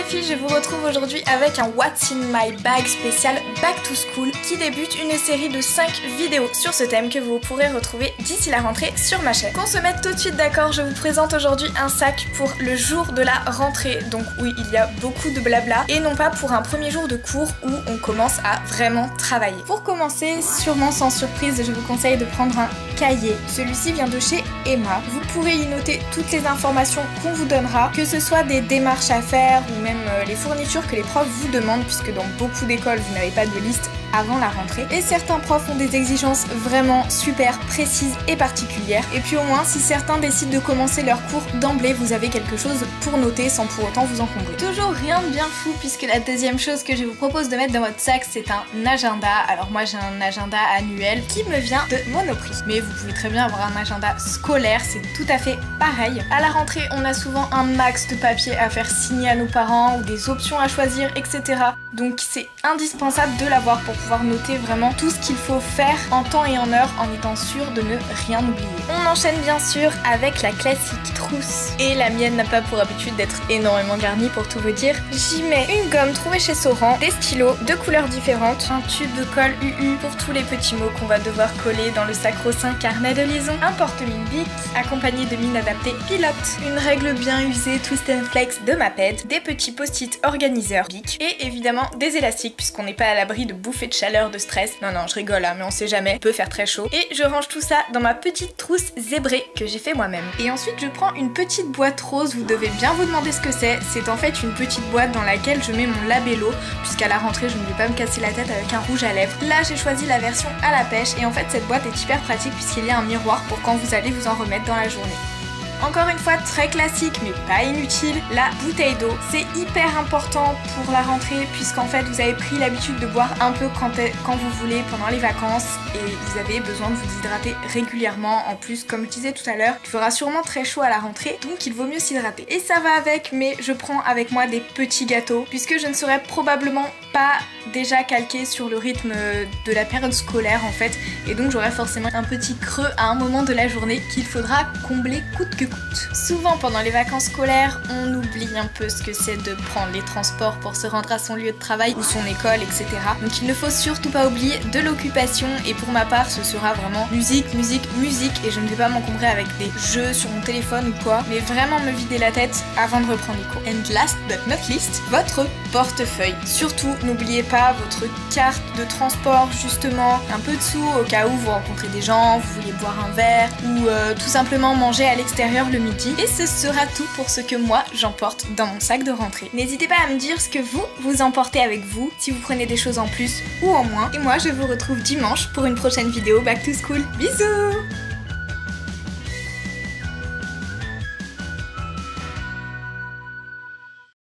les filles, je vous retrouve aujourd'hui avec un What's in my bag spécial Back to School qui débute une série de 5 vidéos sur ce thème que vous pourrez retrouver d'ici la rentrée sur ma chaîne. Qu'on se mette tout de suite d'accord, je vous présente aujourd'hui un sac pour le jour de la rentrée, donc oui il y a beaucoup de blabla, et non pas pour un premier jour de cours où on commence à vraiment travailler. Pour commencer, sûrement sans surprise, je vous conseille de prendre un cahier. Celui-ci vient de chez Emma. Vous pourrez y noter toutes les informations qu'on vous donnera, que ce soit des démarches à faire ou même les fournitures que les profs vous demandent, puisque dans beaucoup d'écoles vous n'avez pas de liste avant la rentrée. Et certains profs ont des exigences vraiment super précises et particulières. Et puis au moins, si certains décident de commencer leur cours d'emblée, vous avez quelque chose pour noter sans pour autant vous encombrer. Toujours rien de bien fou, puisque la deuxième chose que je vous propose de mettre dans votre sac, c'est un agenda. Alors moi j'ai un agenda annuel qui me vient de Monoprix. Mais vous pouvez très bien avoir un agenda scolaire, c'est tout à fait pareil. À la rentrée, on a souvent un max de papier à faire signer à nos parents ou des options à choisir, etc. Donc c'est indispensable de l'avoir pour pouvoir noter vraiment tout ce qu'il faut faire en temps et en heure en étant sûr de ne rien oublier. On enchaîne bien sûr avec la classique trousse. Et la mienne n'a pas pour habitude d'être énormément garnie pour tout vous dire. J'y mets une gomme trouvée chez Soran, des stylos de couleurs différentes, un tube de colle UU pour tous les petits mots qu'on va devoir coller dans le sacro-saint carnet de liaison, un porte-mine Bic accompagné de mine adaptée Pilote, une règle bien usée Twist & Flex de Maped, des petits post-it organiseurs Bic et évidemment des élastiques puisqu'on n'est pas à l'abri de bouffées de chaleur, de stress. Non je rigole hein, mais on sait jamais, il peut faire très chaud. Et je range tout ça dans ma petite trousse zébrée que j'ai fait moi-même. Et ensuite je prends une petite boîte rose, vous devez bien vous demander ce que c'est. C'est en fait une petite boîte dans laquelle je mets mon labello, puisqu'à la rentrée je ne vais pas me casser la tête avec un rouge à lèvres. Là j'ai choisi la version à la pêche et en fait cette boîte est hyper pratique puisqu'il y a un miroir pour quand vous allez vous en remettre dans la journée. Encore une fois, très classique mais pas inutile, la bouteille d'eau. C'est hyper important pour la rentrée puisqu'en fait vous avez pris l'habitude de boire un peu quand vous voulez pendant les vacances et vous avez besoin de vous hydrater régulièrement. En plus, comme je disais tout à l'heure, il fera sûrement très chaud à la rentrée, donc il vaut mieux s'hydrater. Et ça va avec, mais je prends avec moi des petits gâteaux puisque je ne serai probablement pas déjà calquée sur le rythme de la période scolaire en fait, et donc j'aurai forcément un petit creux à un moment de la journée qu'il faudra combler coûte que coûte. Souvent pendant les vacances scolaires, on oublie un peu ce que c'est de prendre les transports pour se rendre à son lieu de travail ou son école, etc. Donc il ne faut surtout pas oublier de l'occupation, et pour ma part ce sera vraiment musique, musique, musique, et je ne vais pas m'encombrer avec des jeux sur mon téléphone ou quoi, mais vraiment me vider la tête avant de reprendre les cours. And last but not least, votre portefeuille. Surtout n'oubliez pas votre carte de transport, justement, un peu de sous au cas où vous rencontrez des gens, vous voulez boire un verre ou tout simplement manger à l'extérieur le midi. Et ce sera tout pour ce que moi j'emporte dans mon sac de rentrée. N'hésitez pas à me dire ce que vous emportez avec vous, si vous prenez des choses en plus ou en moins. Et moi je vous retrouve dimanche pour une prochaine vidéo Back to School. Bisous!